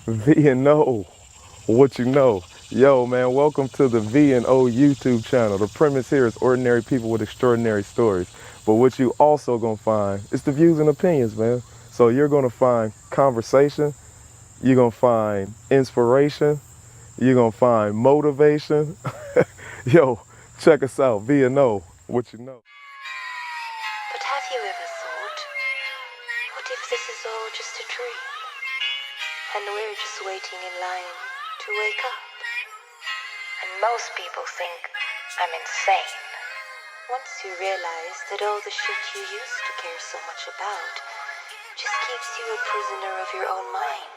V&O, what you know. Yo, man, welcome to the V&O YouTube channel. The premise here is ordinary people with extraordinary stories. But what you also gonna find is the views and opinions, man. So you're gonna find conversation, you're gonna find inspiration, you're gonna find motivation. Yo, check us out, V&O, what you know. But have you ever thought, what if this is all just a dream? And we're just waiting in line to wake up? And most people think I'm insane. Once you realize that all the shit you used to care so much about just keeps you a prisoner of your own mind.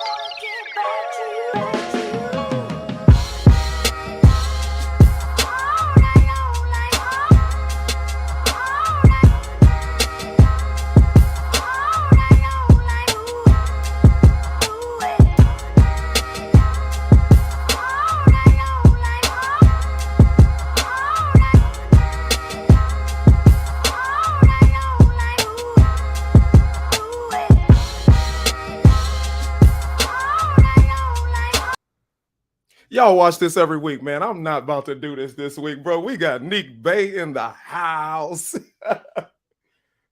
Y'all watch this every week, man. I'm not about to do this week, bro. We got Neek Bey in the house.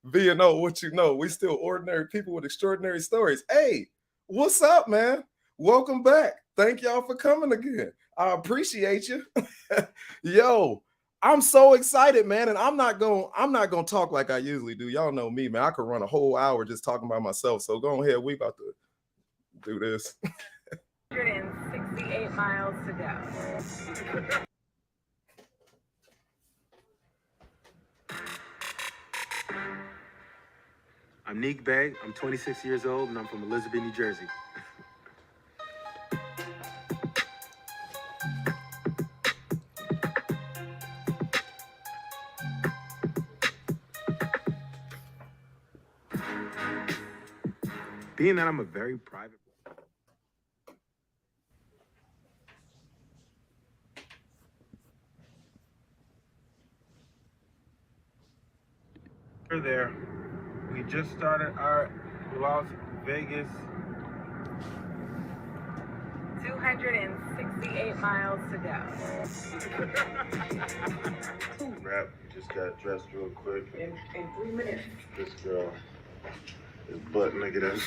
V&O, what you know. We still ordinary people with extraordinary stories. Hey, what's up, man? Welcome back. Thank y'all for coming again. I appreciate you. Yo, I'm so excited, man. And I'm not gonna talk like I usually do. Y'all know me, man. I could run a whole hour just talking about myself. So go ahead. We about to do this. 168 miles to go. I'm Neek Bey. I'm 26 years old, and I'm from Elizabeth, New Jersey. Being that I'm a very private... We're there. We just started our Las Vegas. 268 miles to go. Rap, just got dressed real quick. In 3 minutes. This girl is butt naked.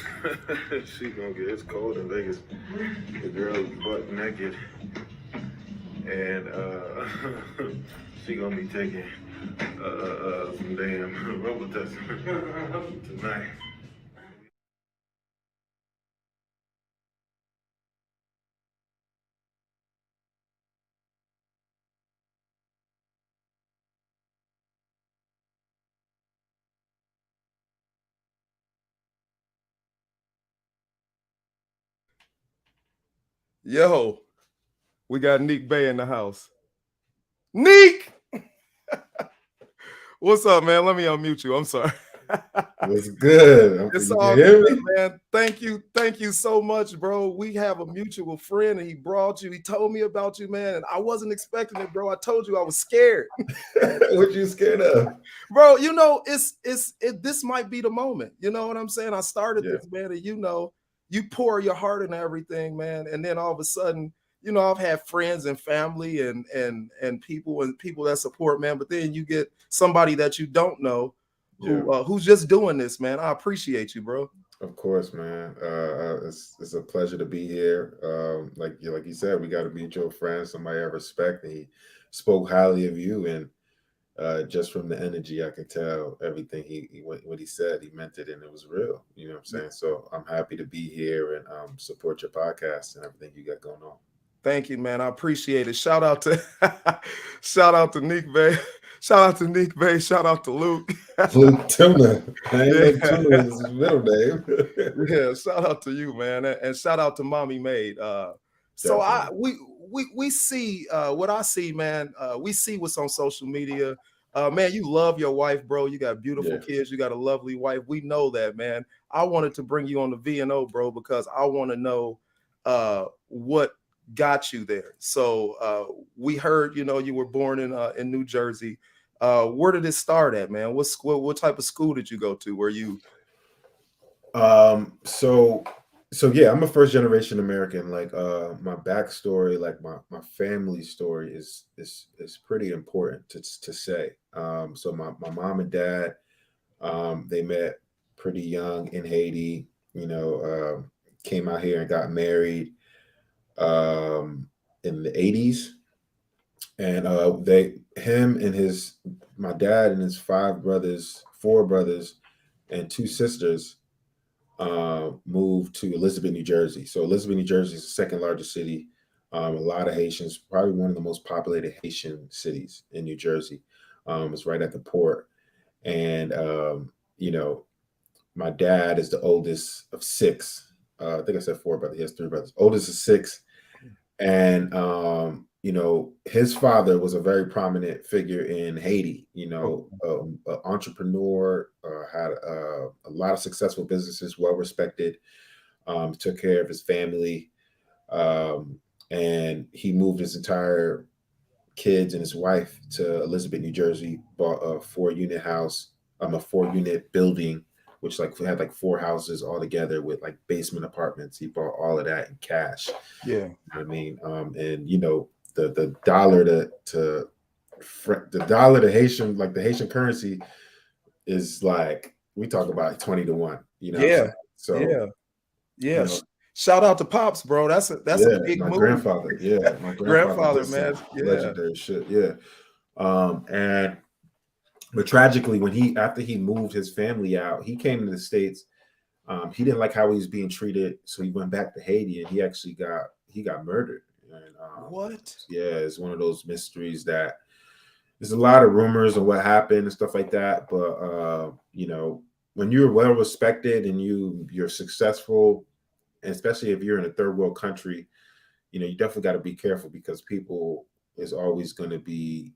She gonna get, it's cold in Vegas. The girl's butt naked. And she gonna be taking some damn roller tests tonight. Yo, we got Neek Bey in the house. Neek! What's up, man? Let me unmute you. I'm sorry. What's good? It's You all can hear good, me? man. Thank you so much, bro. We have a mutual friend, and he brought you. He told me about you, man, and I wasn't expecting it, bro. I told you I was scared, What you scared of? bro. You know, this might be the moment. You know what I'm saying? I started Yeah. this, man, and you pour your heart into everything, man, and then all of a sudden, I've had friends and family and people that support, man, but then you get somebody that you don't know who's just doing this, man. I appreciate you, bro. Of course, man. It's a pleasure to be here. Like you said, we got a mutual friend, somebody I respect. And he spoke highly of you, and just from the energy, I could tell everything what he said. He meant it, and it was real. You know what I'm saying? So I'm happy to be here and support your podcast and everything you got going on. Thank you, man. I appreciate it. Shout out to shout out to Neek Bey. Shout out to Neek Bey. Shout out to Luke. Luke Tuna. I ain't Yeah. know Tuna is his middle name. Yeah, shout out to you, man, and shout out to Mommy Maid. So we see what I see, man. We see what's on social media. Man, you love your wife, bro. You got beautiful kids. You got a lovely wife. We know that, man. I wanted to bring you on the V&O, bro, because I want to know what got you there. So we heard, you were born in New Jersey. Where did it start at, man? What type of school did you go to? Were you? So So yeah, I'm a first generation American. Like my backstory, like my family story is pretty important to say. So my mom and dad, they met pretty young in Haiti, you know, came out here and got married um in the 80s. And they him and his my dad and his four brothers and two sisters moved to Elizabeth, New Jersey. So Elizabeth, New Jersey is the second largest city. A lot of Haitians, probably one of the most populated Haitian cities in New Jersey. It's right at the port. And, you know, my dad is the oldest of six. I think I said four brothers. He has three brothers. Oldest of six. And, you know, his father was a very prominent figure in Haiti, you know, Okay. an entrepreneur, had a lot of successful businesses, well respected, took care of his family. Um, and he moved his entire kids and his wife to Elizabeth, New Jersey, bought a 4 unit house, a 4 unit building, which like had like four houses all together with like basement apartments. He bought all of that in cash. Yeah. I mean, and you know, the dollar the dollar to Haitian, like the Haitian currency is like we talk about 20 to 1. You know what I'm Yeah. saying? So Yeah. Yeah. you know, Shout out to Pops, bro. That's a yeah, big my move. grandfather, yeah, my grandfather Grandfather, did man. some Yeah. legendary shit, yeah. And but tragically, when he after he moved his family out, he came to the States. He didn't like how he was being treated, so he went back to Haiti, and he got murdered. And What? yeah, it's one of those mysteries that there's a lot of rumors of what happened and stuff like that. But you know, when you're well respected and you're successful, and especially if you're in a third world country, you know, you definitely got to be careful because people is always going to be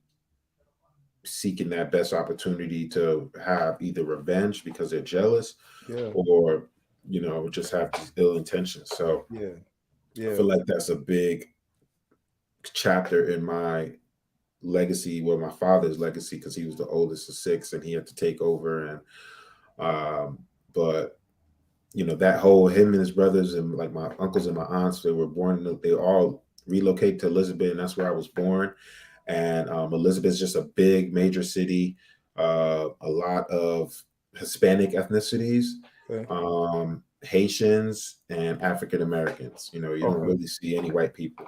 seeking that best opportunity to have either revenge because they're jealous Yeah. or you know just have these ill intentions. So Yeah. I Yeah. feel like that's a big chapter in my legacy, well, my father's legacy, because he was the oldest of six and he had to take over. And but you know, that whole him and his brothers and like my uncles and my aunts, they all relocated to Elizabeth, and that's where I was born. And Elizabeth is just a big major city, a lot of Hispanic ethnicities, Okay. Haitians and African Americans. You know, you don't Okay. really see any white people.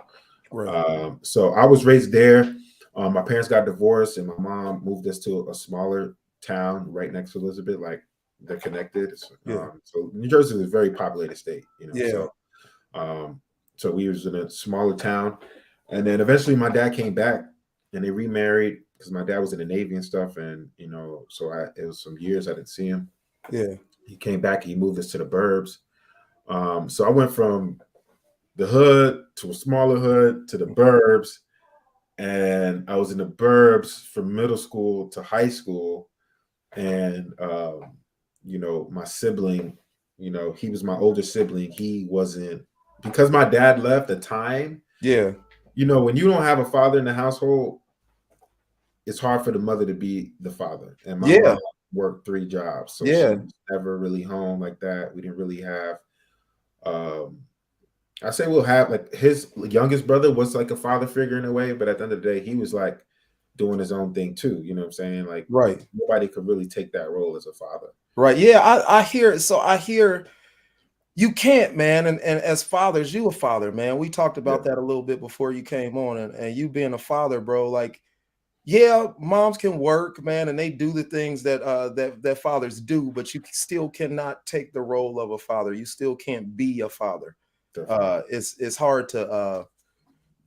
Right. So I was raised there. My parents got divorced, and my mom moved us to a smaller town right next to Elizabeth. Like they're connected. Yeah. So New Jersey is a very populated state, you know. Yeah. Um, so we was in a smaller town, and then eventually my dad came back, and they remarried because my dad was in the Navy and stuff, and you know, so it was some years I didn't see him. Yeah. He came back, he moved us to the burbs. So I went from the hood to a smaller hood to the burbs, and I was in the burbs from middle school to high school. And you know, my sibling, you know, he was my older sibling. He wasn't because my dad left the time. Yeah. You know, when you don't have a father in the household, it's hard for the mother to be the father. And my Yeah. mom worked 3 jobs, so she Yeah. was never really home like that. We didn't really have um I say we'll have like his youngest brother was like a father figure in a way, but at the end of the day, he was like doing his own thing too. You know what I'm saying? Like Right. nobody could really take that role as a father. Right. Yeah. I hear. So I hear you can't, man. And as fathers, you a father, man. We talked Yeah, about that a little bit before you came on, and you being a father, bro. Like, yeah, moms can work, man, and they do the things that that fathers do, but you still cannot take the role of a father. You still can't be a father. definitely. It's hard to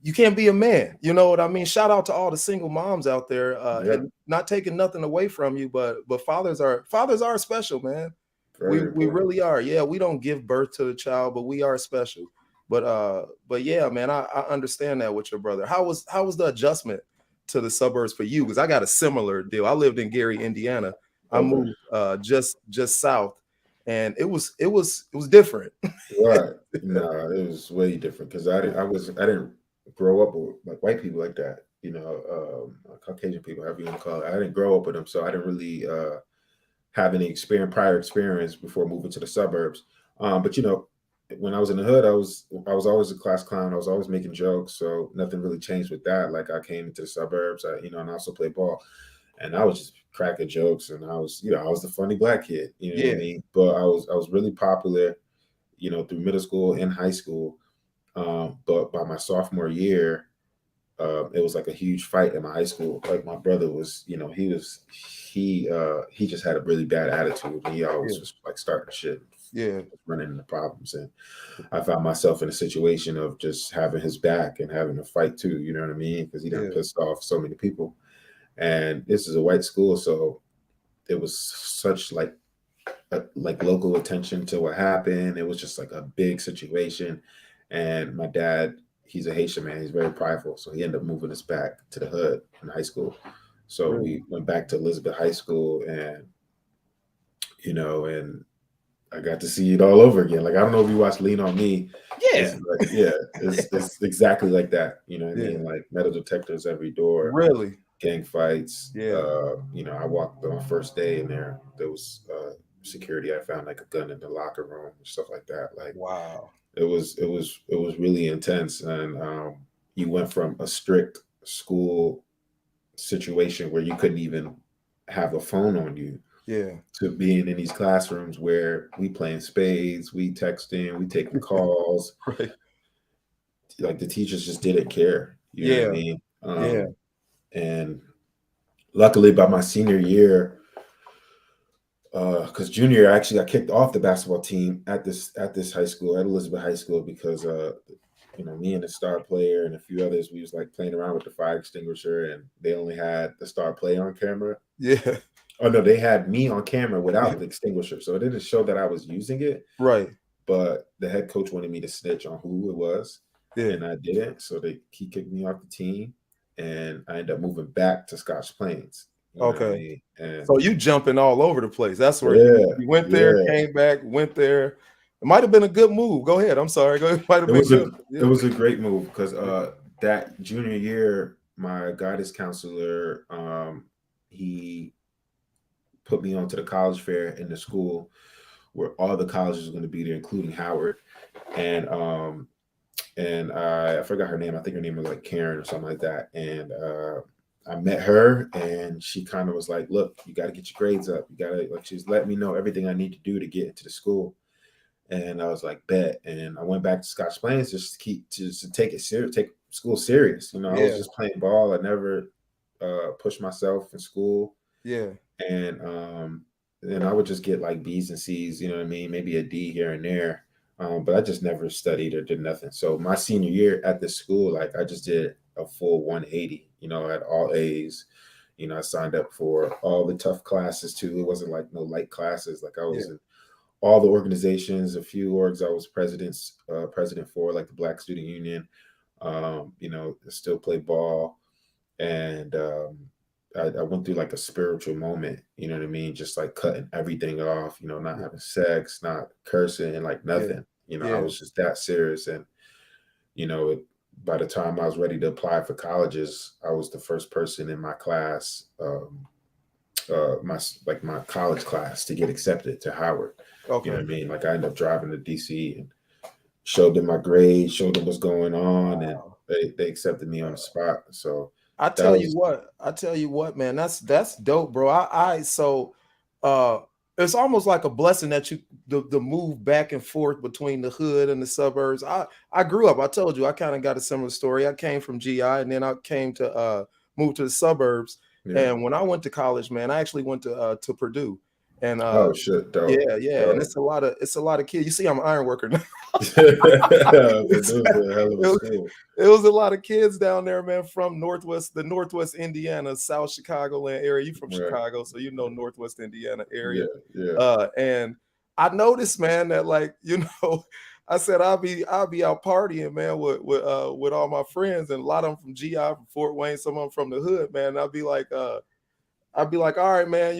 you can't be a man. You know what I mean? Shout out to all the single moms out there, Yeah, and not taking nothing away from you, but fathers are special, man. very We important. really are. Yeah, we don't give birth to the child, but we are special. But yeah, man, I understand that with your brother. How was the adjustment to the suburbs for you? Because I got a similar deal. I lived in Gary, Indiana. I Okay, moved just south, and it was different. right. No, it was way different because I didn't grow up with like white people like that. You know, Caucasian people, however you want to call it. I didn't grow up with them, so I didn't really have any prior experience before moving to the suburbs. But you know, when I was in the hood, I was always a class clown. I was always making jokes, so nothing really changed with that. Like I came into the suburbs, and I also played ball, and I was just cracking jokes, and I was I was the funny black kid, you know what I Yeah. mean? But I was really popular, through middle school and high school. But by my sophomore year, it was like a huge fight in my high school. Like my brother was, he just had a really bad attitude. He always Yeah. was like starting shit, Yeah. running into problems, and I found myself in a situation of just having his back and having to fight too. You know what I mean? Because he done Yeah. pissed off so many people. And this is a white school, so it was such like local attention to what happened. It was just like a big situation. And my dad, he's a Haitian man. He's very prideful, so he ended up moving us back to the hood in high school. So Really? we went back to Elizabeth High School, and and I got to see it all over again. Like I don't know if you watched Lean on Me. Yeah. It's exactly like that. You know what I Yeah. mean? Like metal detectors every door, Really? gang fights. Yeah. I walked on my first day in there. There was security. I found like a gun in the locker room and stuff like that. Like Wow. it was really intense. And you went from a strict school situation where you couldn't even have a phone on you Yeah. to being in these classrooms where we playing spades, we texting, we taking calls. Right. Like the teachers just didn't care. You know what I Yeah. mean? Yeah. And luckily by my senior year, because junior year I actually got kicked off the basketball team at this high school, at Elizabeth High School, because me and the star player and a few others, we was like playing around with the fire extinguisher, and they only had the star player on camera. Yeah. Oh no, they had me on camera without the extinguisher, so it didn't show that I was using it. Right. But the head coach wanted me to snitch on who it was, Yeah. and I didn't. So he kicked me off the team, and I ended up moving back to Scotch Plains. You know what I Okay. mean? And So you jumping all over the place. That's where yeah, you went there, yeah. came back, went there. It might have been a good move. Go ahead. I'm sorry. Go ahead. It might have It been was a good. it Yeah. was a great move because that junior year, my guidance counselor, he put me onto the college fair in the school where all the colleges were going to be there, including Howard. And I forgot her name. I think her name was like Karen or something like that. And I met her, and she kind of was like, "Look, you got to get your grades up. You got to like." She's letting me know everything I need to do to get into the school. And I was like, "Bet." And I went back to Scotch Plains just to take it serious, take school serious. I was Yeah. just playing ball. I never pushed myself in school, Yeah. and I would just get like B's and C's. You know what I mean? Maybe a D here and there. But I just never studied or did nothing. So my senior year at this school, like I just did a full 180. I had all A's. I signed up for all the tough classes too. It wasn't like no light classes. Like I was Yeah. in all the organizations, a few orgs I was president for, like the Black Student Union. Still play ball, and I went through like a spiritual moment. You know what I mean? Just like cutting everything off. Not having sex, not cursing, and like Yeah. nothing. I Yeah. was just that serious, and by the time I was ready to apply for colleges, I was the first person in my class, my college class, to get accepted to Howard. You know what I Okay. mean? Like I ended up driving to DC and showed them my grades, showed them what's going on, and Wow. they accepted me on the spot. So I that was tell you what, man, that's dope, bro. So it's almost like a blessing that the move back and forth between the hood and the suburbs. I grew up, I told you, I kind of got a similar story. I came from GI, and then I came to move to the suburbs. yeah. And when I went to college, man, I actually went to Purdue. And Oh shit, dope. yeah, and it's a lot of kids. You see, I'm an iron worker now. Purdue's a hell of a school. It was a lot of kids down there, man, from the Northwest Indiana, South Chicagoland area. You from Right. Chicago, so you know Northwest Indiana area. Yeah. And I noticed, man, that like, I said I'll be out partying, man, with all my friends, and a lot of them from GI, from Fort Wayne, some of them from the hood, man. And I'd be like, all right, man,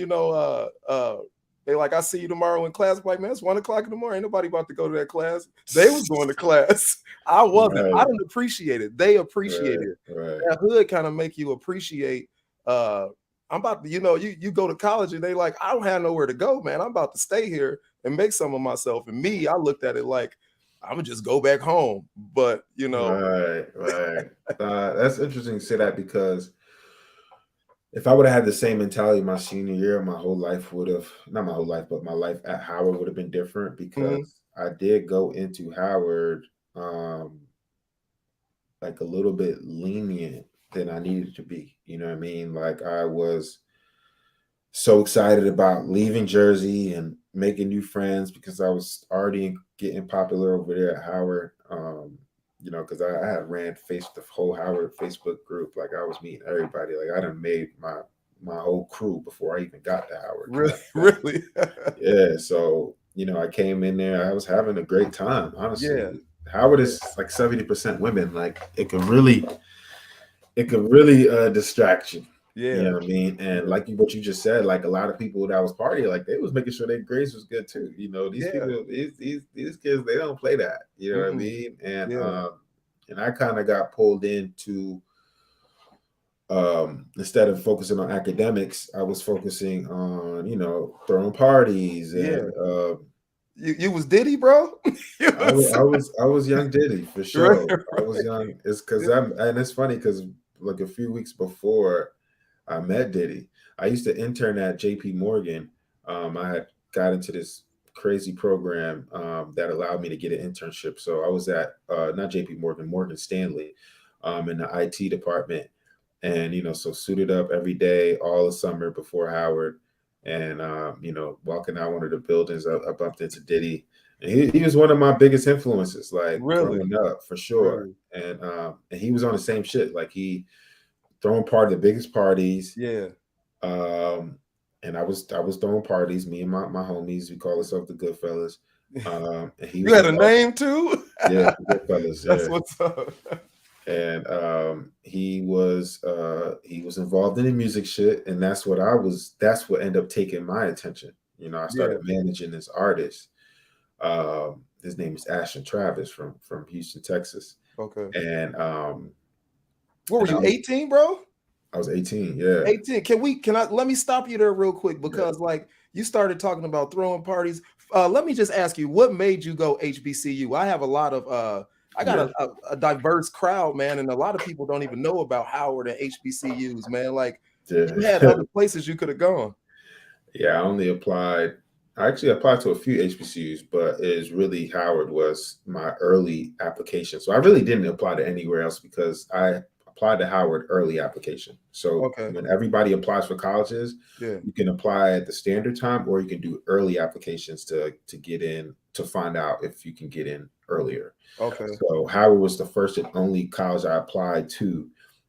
they like, I see you tomorrow in class. I'm like, man, it's 1 o'clock in the morning. Ain't nobody about to go to that class. They was going to class. I wasn't. Right. I didn't appreciate it. They appreciated it. Right. That hood kind of make you appreciate. I'm about to, you go to college and they like, I don't have nowhere to go, man. I'm about to stay here and make some of myself. And me, I looked at it like, I'm gonna just go back home. But you know, Right. That's interesting to say that, because if I would have had the same mentality my senior year, my whole life would have, not my whole life, but my life at Howard would have been different, mhm, because I did go into Howard um, like a little bit lenient than I needed to be. You know what I mean? Like, I was so excited about leaving Jersey and making new friends, because I was already getting popular over there at Howard. Because I had ran the whole Howard Facebook group. Like, I was meeting everybody. Like, I done made my whole crew before I even got to Howard. really, Matter of fact. really, Yeah. So, I came in there. I was having a great time. yeah, Honestly, Howard yeah, is like 70% women. Like, it could really distract you. You yeah, know what I mean? And yeah, like what you just said, like, a lot of people that was partying, like, they was making sure their grades was good too. These yeah, people, these kids, they don't play that. You know what I mm-mm, mean? And yeah, I kind of got pulled into, instead of focusing on academics, I was focusing on, throwing parties, yeah. and You was Diddy, bro. You I was was, I was I was young Diddy for right, sure. I was right. young. It's because and it's funny because, like, a few weeks before I met Diddy, I used to intern at JP Morgan. I had got into this crazy program that allowed me to get an internship. So I was at not JP Morgan, Morgan Stanley, in the IT department, and so suited up every day, all the summer before Howard, and walking out one of the buildings, I bumped into Diddy, and he was one of my biggest influences, like, Really, growing up, for sure. really, And he was on the same shit, like, he throwing part of the biggest parties. yeah. um, and I was throwing parties. Me and my homies, we call ourselves the Goodfellas. And he You was had a involved. name too. Yeah, the Goodfellas. That's Yeah. what's up. And he was involved in the music shit, and that's what ended up taking my attention. I Yeah. started managing this artist. His name is Ashton Travis from Houston, Texas. Okay. And What were and you, 18, bro? I was 18. Yeah. 18. Let me stop you there real quick, Yeah. because like you started talking about throwing parties. Let me just ask you, what made you go HBCU? I have a lot of I got Yeah. a diverse crowd, man, and a lot of people don't even know about Howard and HBCUs, man. Like, you had Yeah. other places you could have gone. Yeah, I actually applied to a few HBCUs, but it's really Howard was my early application. So I really didn't apply to anywhere else, because I applied to Howard early application. So Okay. when everybody applies for colleges, Yeah. you can apply at the standard time, or you can do early applications to get in, to find out if you can get in earlier. Okay. So Howard was the first and only college I applied to.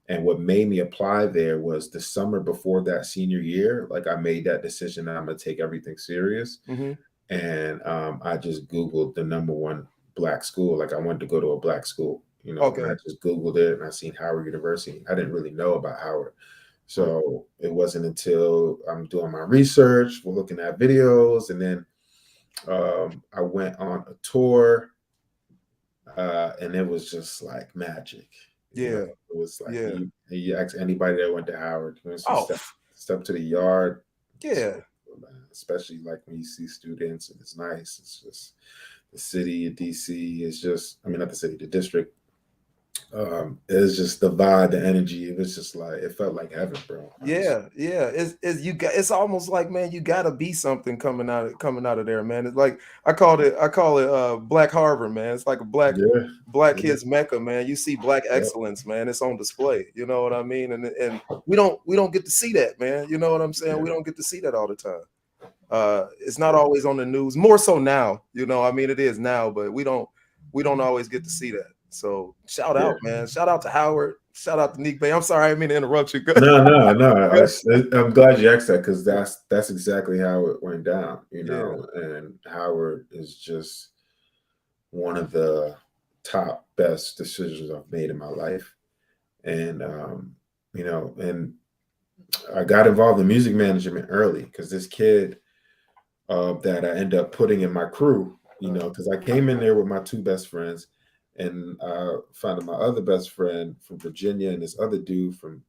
And what made me apply there was the summer before that senior year. Like, I made that decision that I'm going to take everything serious. Hmm. And I just Googled the number one Black school. Like, I wanted to go to a Black school, and Okay. I just Googled it, and I seen Howard University. I didn't really know about Howard. Okay. So it wasn't until I'm doing my research, we're looking at videos, and then I went on a tour, and it was just like magic. Yeah. It was like, Yeah. you ask anybody that went to Howard, once you Oh, step to the yard, yeah. especially like when you see students, and it's nice. It's just the city of DC is just, I mean, not the city, the district. It's just the vibe, the energy. It was just like, it felt like heaven, bro. Honestly. Yeah, yeah. It's almost like, man, you gotta be something coming out of there, man. It's like I call it Black Harbor, man. It's like a black Yeah, yeah, kids mecca, man. You see black yeah, excellence, man. It's on display. You know what I mean? And we don't get to see that, man. You know what I'm saying? yeah, We don't get to see that all the time. It's not always on the news, more so now. I mean, it is now, but we don't always get to see that. So shout yeah. out, man. Shout out to Howard. Shout out to Neek Bey. I'm sorry, I didn't mean to interrupt you. No. I'm glad you asked that, because that's exactly how it went down. Yeah, And Howard is just one of the top best decisions I've made in my life. And and I got involved in music management early, because this kid that I ended up putting in my crew, because I came in there with my two best friends, and I found my other best friend from Virginia, and this other dude from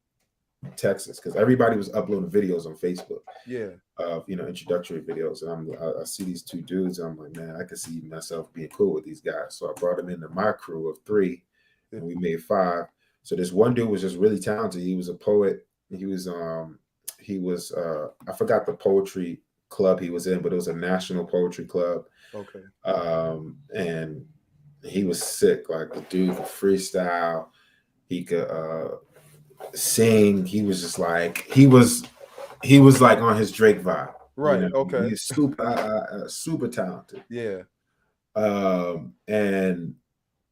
Texas, because everybody was uploading videos on Facebook Yeah. of introductory videos, and I see these two dudes, and I'm like, man, I could see myself being cool with these guys. So I brought them into my crew of 3, and we made 5. So this one dude was just really talented. He was a poet. He was I forgot the poetry club he was in, but it was a national poetry club. Okay. And he was sick. Like, the dude could freestyle. He could sing. He was just like he was like on his Drake vibe. Right. Okay. He's super talented. Yeah. And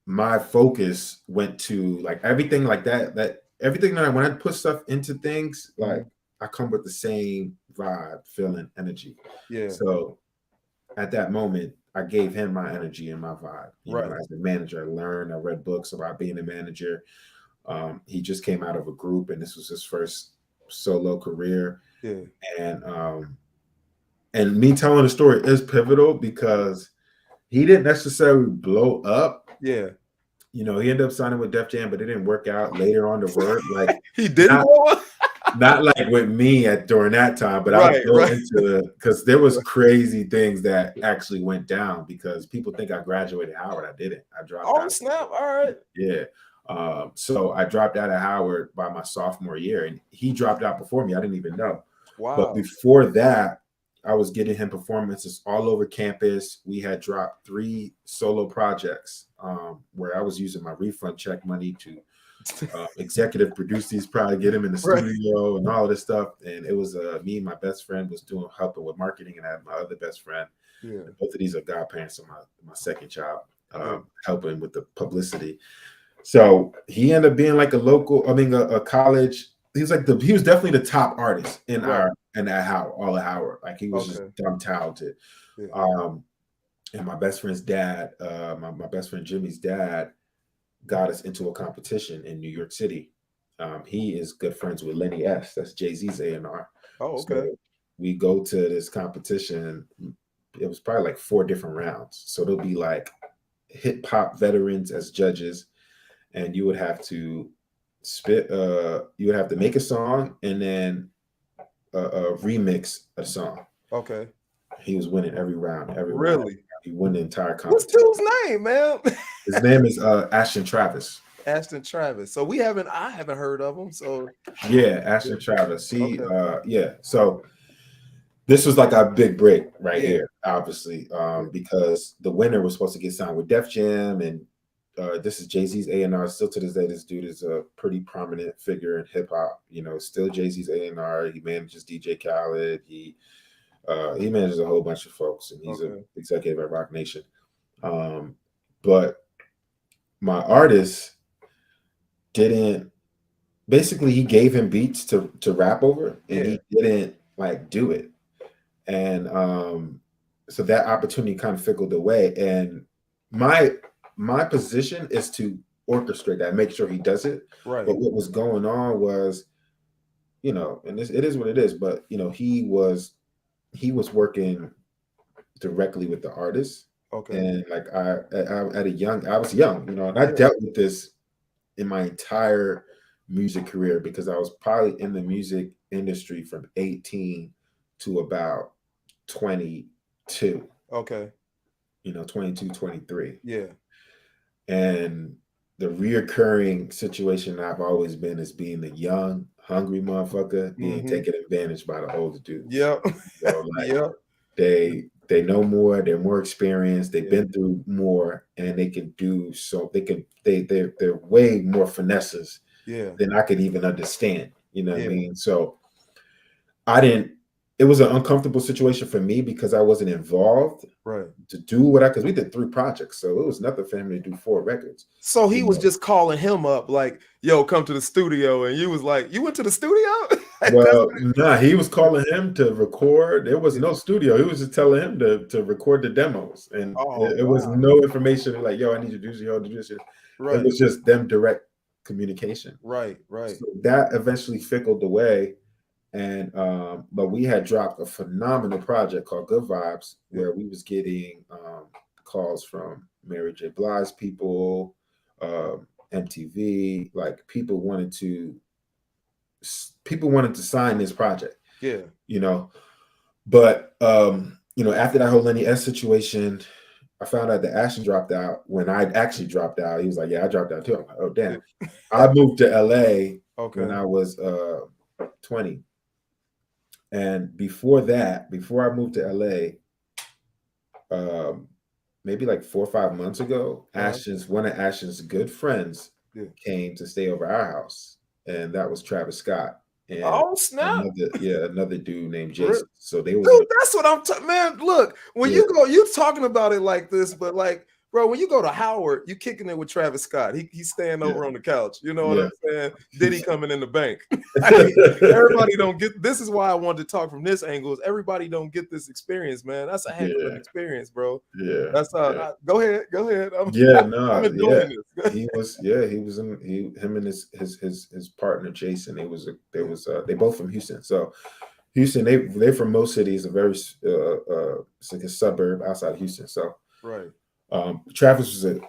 my focus went to like everything like that everything that when I put stuff into things, like I come with the same vibe, feeling, energy. Yeah. So at that moment, I gave him my energy and my vibe. Right. As a manager, I read books about being a manager. He just came out of a group, and this was his first solo career. Yeah. And me telling the story is pivotal because he didn't necessarily blow up. Yeah. He ended up signing with Def Jam, but it didn't work out later on the word. Like, he didn't blow up? Not like with me during that time, but right, I'll go into because there was crazy things that actually went down because people think I graduated Howard. I didn't. I dropped out. Oh, snap. All right. Yeah. So I dropped out of Howard by my sophomore year, and he dropped out before me. I didn't even know. Wow. But before that, I was getting him performances all over campus. We had dropped 3 solo projects where I was using my refund check money to executive produce these, probably get him in the studio and all of this stuff. And it was me and my best friend was helping with marketing, and I had my other best friend. Yeah. Both of these are godparents of my second child, helping with the publicity. So he ended up being like a college. He was definitely the top artist in at Howard. Like, he was just dumb talented. Yeah. And my best friend's dad, my best friend Jimmy's dad, got us into a competition in New York City. He is good friends with Lenny S. That's Jay-Z's A&R. Oh, okay. So we go to this competition. It was probably like 4 different rounds. So there'll be like hip hop veterans as judges, and you would have to you would have to make a song and then remix a song. Okay. He was winning every round. Really? He won the entire competition. What's Till's name, man? His name is Ashton Travis. Ashton Travis. So I haven't heard of him. So yeah, Ashton Travis. Yeah. So this was like our big break here, obviously, because the winner was supposed to get signed with Def Jam, and this is Jay-Z's A&R. Still to this day, this dude is a pretty prominent figure in hip hop. Still Jay-Z's A&R. He manages DJ Khaled. He manages a whole bunch of folks, and he's an executive at Rock Nation. But my artist didn't. Basically, he gave him beats to rap over, and he didn't like do it. And so that opportunity kind of fickled away. And my position is to orchestrate that, make sure he does it. Right. But what was going on was, and it is what it is. But he was working directly with the artist. Okay. And like I was young, and I dealt with this in my entire music career because I was probably in the music industry from 18 to about 22. Okay. 22, 23. Yeah. And the reoccurring situation I've always been is being the young, hungry motherfucker being taken advantage by the older dudes. Yep. They know more, they're more experienced, they've been through more, and they can do so. They're way more finesses than I could even understand. You know what I mean? So it was an uncomfortable situation for me because I wasn't involved to do because we did 3 projects. So it was nothing for him to do 4 records. So he was just calling him up like, yo, come to the studio. And you was like, you went to the studio? Well, nah, he was calling him to record. There was no studio. He was just telling him to record the demos. And it was no information like, yo, I need you to do this, yo, do this. It was just them direct communication. Right. So that eventually fickled away. And but we had dropped a phenomenal project called Good Vibes, where we was getting calls from Mary J. Blige people, MTV, like people wanted to people wanted to sign this project. Yeah. You know, but you know, after that whole Lenny S situation, I found out that Ashton dropped out. When I actually dropped out, he was like, "Yeah, I dropped out too." I'm like, "Oh damn!" I moved to LA when I was 20, and before that, before I moved to LA, maybe like 4 or 5 months ago, one of Ashton's good friends came to stay over our house, and that was Travis Scott. And oh snap! Another dude named Jason. So they was dude, that's what I'm talking. Man, look, when you talking about it like this, but like, bro, when you go to Howard, you kicking it with Travis Scott. He's staying over on the couch. You know what I'm saying? Diddy coming in the bank. I mean, everybody don't get. This is why I wanted to talk from this angle. Is everybody don't get this experience, man? That's a heck of an experience, bro. Yeah, that's go ahead. I'm enjoying this. He was him and his partner Jason. They both from Houston. So Houston, they're from Mo City. Is a very it's like a suburb outside of Houston. So right. Travis was a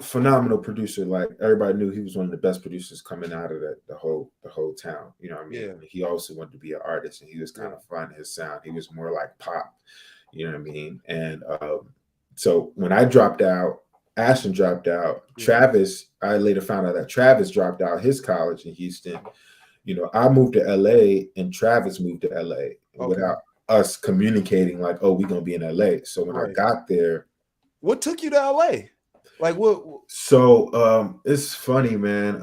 phenomenal producer. Like everybody knew he was one of the best producers coming out of the whole town. You know what I mean? Yeah. He also wanted to be an artist, and he was kind of finding his sound. He was more like pop. You know what I mean? And so when I dropped out, Ashton dropped out. Travis, I later found out that Travis dropped out his college in Houston. You know, I moved to LA and Travis moved to LA without us communicating like, oh, we're gonna be in LA. So when I got there, what took you to LA? Like what? So it's funny, man.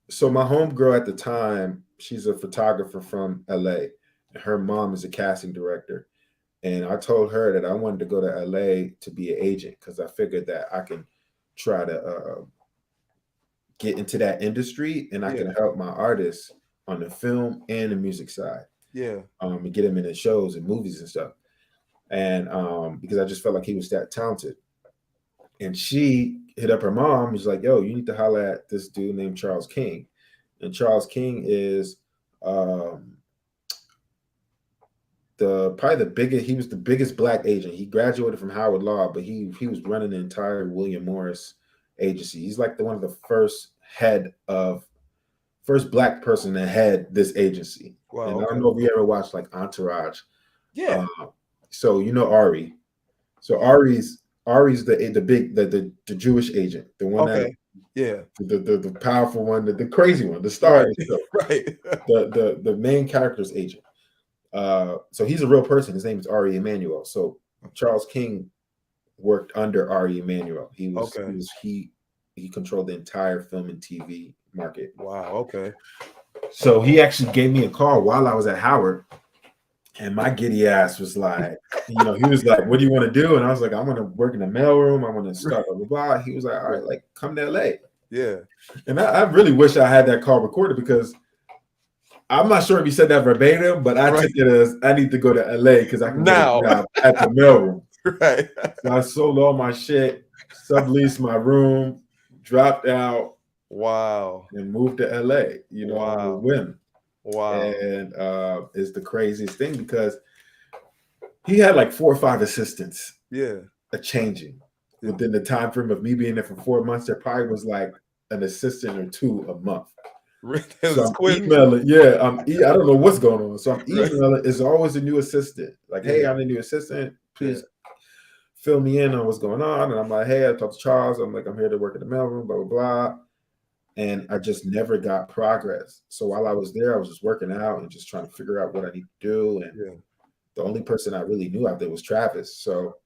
So my homegirl at the time, she's a photographer from LA, and her mom is a casting director. And I told her that I wanted to go to LA to be an agent because I figured that I can try to get into that industry and I can help my artists on the film and the music side. Yeah. And get him in the shows and movies and stuff. And because I just felt like he was that talented. And she hit up her mom. She's like, "Yo, you need to holler at this dude named Charles King." And Charles King is he was the biggest black agent. He graduated from Howard Law, but he was running the entire William Morris agency. He's like one of the first black person that had this agency. Wow, and I don't know if you ever watched like Entourage. Yeah. So you know Ari. So Ari's the Jewish agent, the one that the powerful one, the crazy one, the star of the show. Right. the main character's agent. So he's a real person. His name is Ari Emanuel. So Charles King worked under Ari Emanuel. He controlled the entire film and TV market. Wow. Okay. So he actually gave me a call while I was at Howard, and my giddy ass was like, he was like, "What do you want to do?" And I was like, "I want to work in the mailroom. I want to start blah blah blah." He was like, "All right, like come to LA." Yeah. And I really wish I had that call recorded because I'm not sure if he said that verbatim, but I took it as I need to go to LA because I can now get a job at the mailroom. Right. So I sold all my shit, subleased my room, dropped out. Wow. And moved to LA, on a whim. Wow. And it's the craziest thing because he had like 4 or 5 assistants. Yeah. Changing. Within the time frame of me being there for 4 months, there probably was like an assistant or 2 a month. So I'm emailing, I don't know what's going on. So I'm emailing, it's always a new assistant. Like, hey, I'm the new assistant. Please fill me in on what's going on. And I'm like, hey, I talked to Charles. I'm like, I'm here to work in the mailroom, blah, blah, blah. And I just never got progress. So while I was there, I was just working out and just trying to figure out what I need to do. And the only person I really knew out there was Travis. So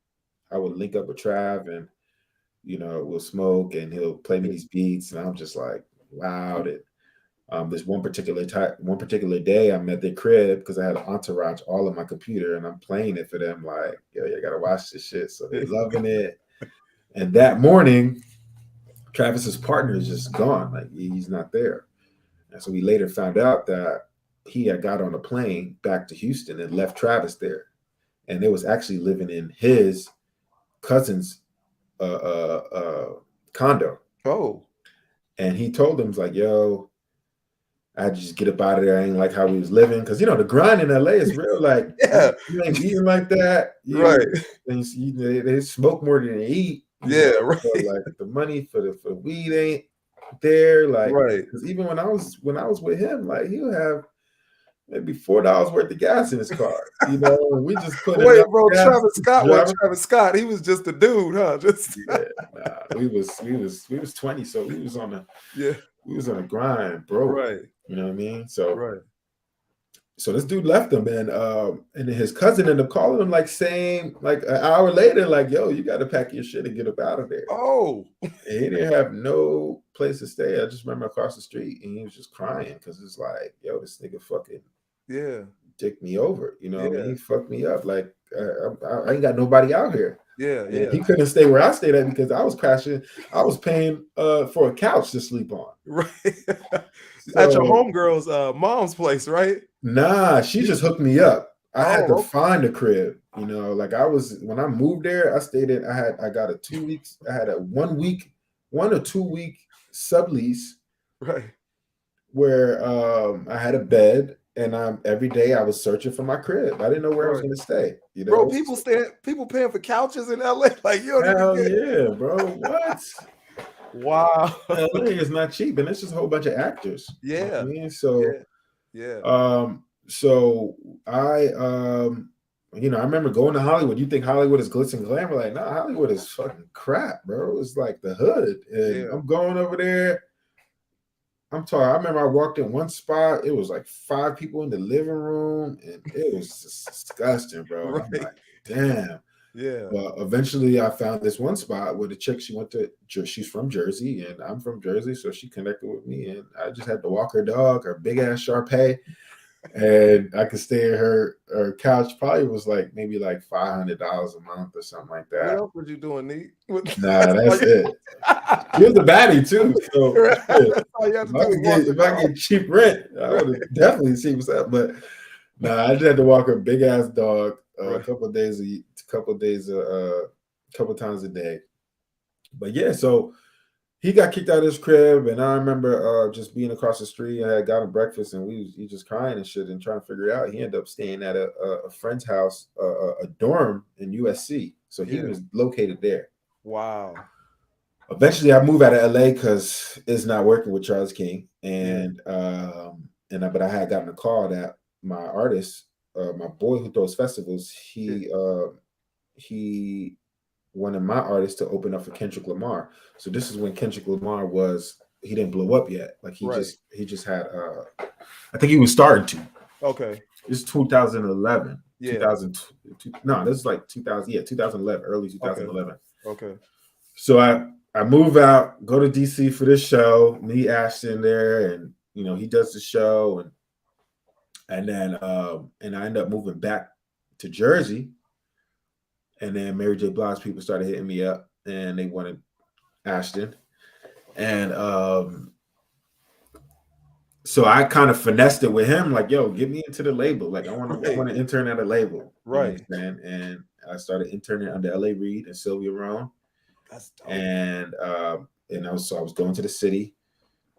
I would link up with Trav and, we'll smoke and he'll play me these beats. And I'm just like, wow. There's one particular day I'm at their crib because I had an Entourage all on my computer and I'm playing it for them. Like, yo, you got to watch this shit. So they're loving it. And that morning, Travis's partner is just gone. Like he's not there. And so we later found out that he had got on a plane back to Houston and left Travis there. And it was actually living in his cousin's condo. Oh. And he told him, like, yo, I had to just get up out of there. I ain't like how we was living. Because, the grind in LA is real. Like, you ain't eating like that. Right. They smoke more than they eat. Yeah, right. So, like the money for the weed ain't there. Like, Right. because even when I was with him, like he'll have maybe $4 worth of gas in his car. And we just put Wait, enough bro, gas Travis to Scott drive. wasn't Travis Scott. He was just a dude, huh? Just Yeah, nah, we was 20, so we was on a grind, bro. Right. You know what I mean? So Right. so this dude left him, and then his cousin ended up calling him, like saying, like an hour later, like, yo, you got to pack your shit and get up out of there. Oh. And he didn't have no place to stay. I just remember across the street, and he was just crying because it's like, yo, this nigga fucking dicked me over. I mean, he fucked me up. Like, I ain't got nobody out here. Yeah. And he couldn't stay where I stayed at because I was crashing. I was paying for a couch to sleep on. Right. So, at your homegirl's mom's place, right? Nah, she just hooked me up. I had to okay. find a crib. Like when I moved there, I stayed in. I got a 2 weeks. I had a 1 or 2 week sublease. Right. Where I had a bed, and every day I was searching for my crib. I didn't know where I was going to stay. Bro, people paying for couches in LA. Like, you don't hell even get... yeah, bro. What? Wow. LA is not cheap, and it's just a whole bunch of actors. Yeah. You know what I mean? So yeah. So I I remember going to Hollywood. You think Hollywood is glitz and glamour? Like, nah, Hollywood is fucking crap, bro. It's like the hood. And I'm going over there. I'm talking. I remember I walked in one spot. It was like 5 people in the living room, and it was just disgusting, bro. Right. I'm like, damn. Yeah. Well, eventually I found this one spot where the chick, she's from Jersey, and I'm from Jersey, so she connected with me, and I just had to walk her dog, her big ass Shar-Pei, and I could stay at her couch. Probably was like maybe like $500 a month or something like that. What else were you doing, Neek? Nah, that's it. She was a baddie too. So if I get cheap rent, I would have definitely seen what's up. But nah, I just had to walk her big ass dog a couple times a day. But yeah, so he got kicked out of his crib, and I remember just being across the street. I had got him breakfast, and he just crying and shit and trying to figure it out. He ended up staying at a friend's house, a dorm in USC. So he was located there. Wow. Eventually, I moved out of LA because it's not working with Charles King, but I had gotten a call that my artist, my boy who throws festivals, he wanted my artist to open up for Kendrick Lamar. So this is when Kendrick Lamar he didn't blow up yet. Like he just had I think he was starting to. Okay. It's 2011. Yeah. 2002. No, this is like 2000. Yeah, 2011, early 2011. Okay. So I move out, go to DC for this show, meet Ashton there, and he does the show, and then and I end up moving back to Jersey. And then Mary J. Blige people started hitting me up, and they wanted Ashton. And so I kind of finessed it with him, like, yo, get me into the label. Like, I want to intern at a label. Right. And I started interning under L.A. Reid and Sylvia Rhone. That's dope. And I was going to the city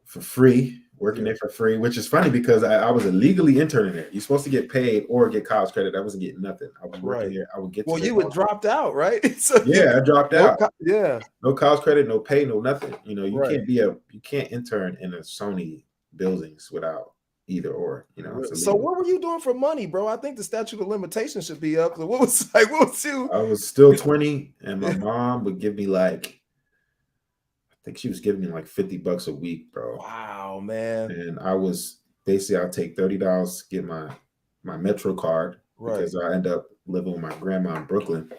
for free, working there for free, which is funny because I was illegally interning there. You're supposed to get paid or get college credit. I wasn't getting nothing. I was working here. I would get. Well, you would dropped out, right? So I dropped out. No college credit, no pay, no nothing. You can't intern in a Sony buildings without either or. So what were you doing for money, bro? I think the statute of limitations should be up. So what was you? I was still 20, and my mom would give me like, I think she was giving me like $50 a week, bro. Wow, man. And I was basically, I'll take $30 to get my Metro card because I end up living with my grandma in Brooklyn.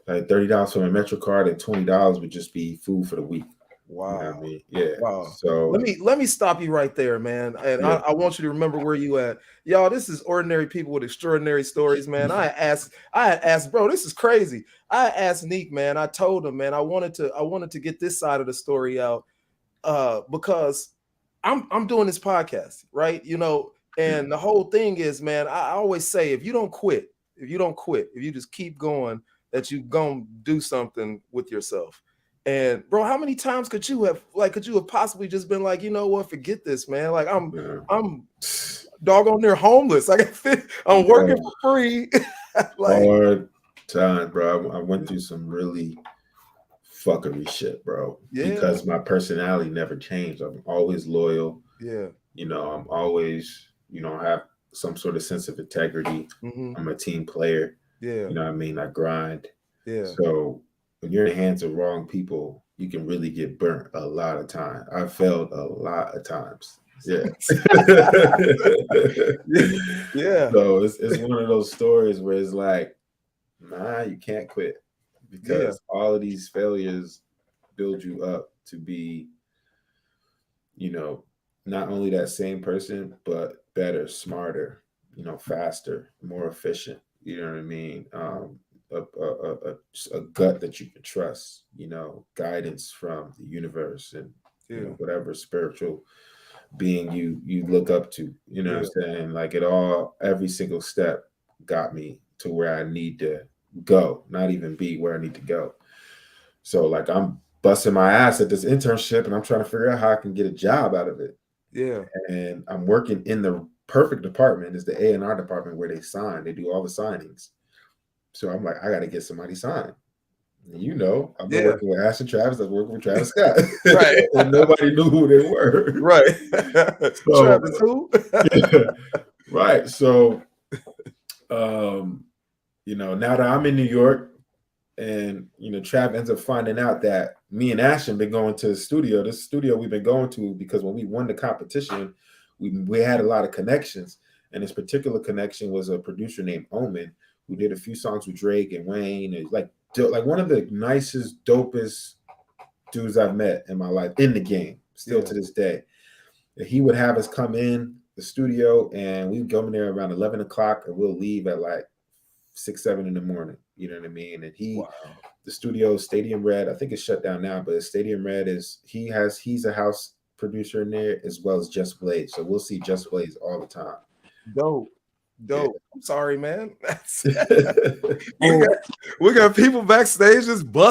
Like $30 for my Metro card and $20 would just be food for the week. Wow. You know what I mean? Yeah. Wow. So let me stop you right there, man. And I want you to remember where you at. Y'all, this is ordinary people with extraordinary stories, man. I had asked, bro, this is crazy. I asked Neek, man. I told him, man, I wanted to get this side of the story out because I'm doing this podcast, right? And the whole thing is, man, I always say if you don't quit, if you just keep going, that you gonna do something with yourself. And bro, how many times could you have possibly just been like, you know what, forget this, man. Like I'm doggone near homeless. I'm working for free. Hard time, bro. I went through some really fuckery shit, bro. Yeah. Because my personality never changed. I'm always loyal. Yeah. You know, I'm always, you know, have some sort of sense of integrity. I'm a team player. Yeah. You know what I mean? I grind. Yeah. So when you're in the hands of wrong people, you can really get burnt a lot of times. I've failed a lot of times. Yeah. Yeah. So it's one of those stories where it's like, nah, you can't quit, because all of these failures build you up to be, you know, not only that same person, but better, smarter, you know, faster, more efficient. You know what I mean? A gut that you can trust, you know, guidance from the universe and you know, whatever spiritual being you look up to. You know what I'm saying? Like every single step got me to where I need to go, not even be where I need to go. So like I'm busting my ass at this internship and I'm trying to figure out how I can get a job out of it. Yeah. And I'm working in the perfect department, is the A&R department, where they do all the signings. So I'm like, I got to get somebody signed. And you know, I've been working with Ashton Travis. I've worked with Travis Scott. Right. And nobody knew who they were. Right. So, Travis who? Right. So, you know, now that I'm in New York, and you know, Trav ends up finding out that me and Ashton been going to the studio. This studio we've been going to because when we won the competition, we had a lot of connections, and this particular connection was a producer named Omen who did a few songs with Drake and Wayne, and like one of the nicest, dopest dudes I've met in my life in the game, still to this day. And he would have us come in the studio, and we'd go in there around 11 o'clock, and we'll leave at like 6, 7 in the morning. You know what I mean? And the studio, Stadium Red, I think it's shut down now, but Stadium Red he's a house producer in there, as well as Just Blaze. So we'll see Just Blaze all the time. Dope. Yeah. I'm sorry, man. We got people backstage just busting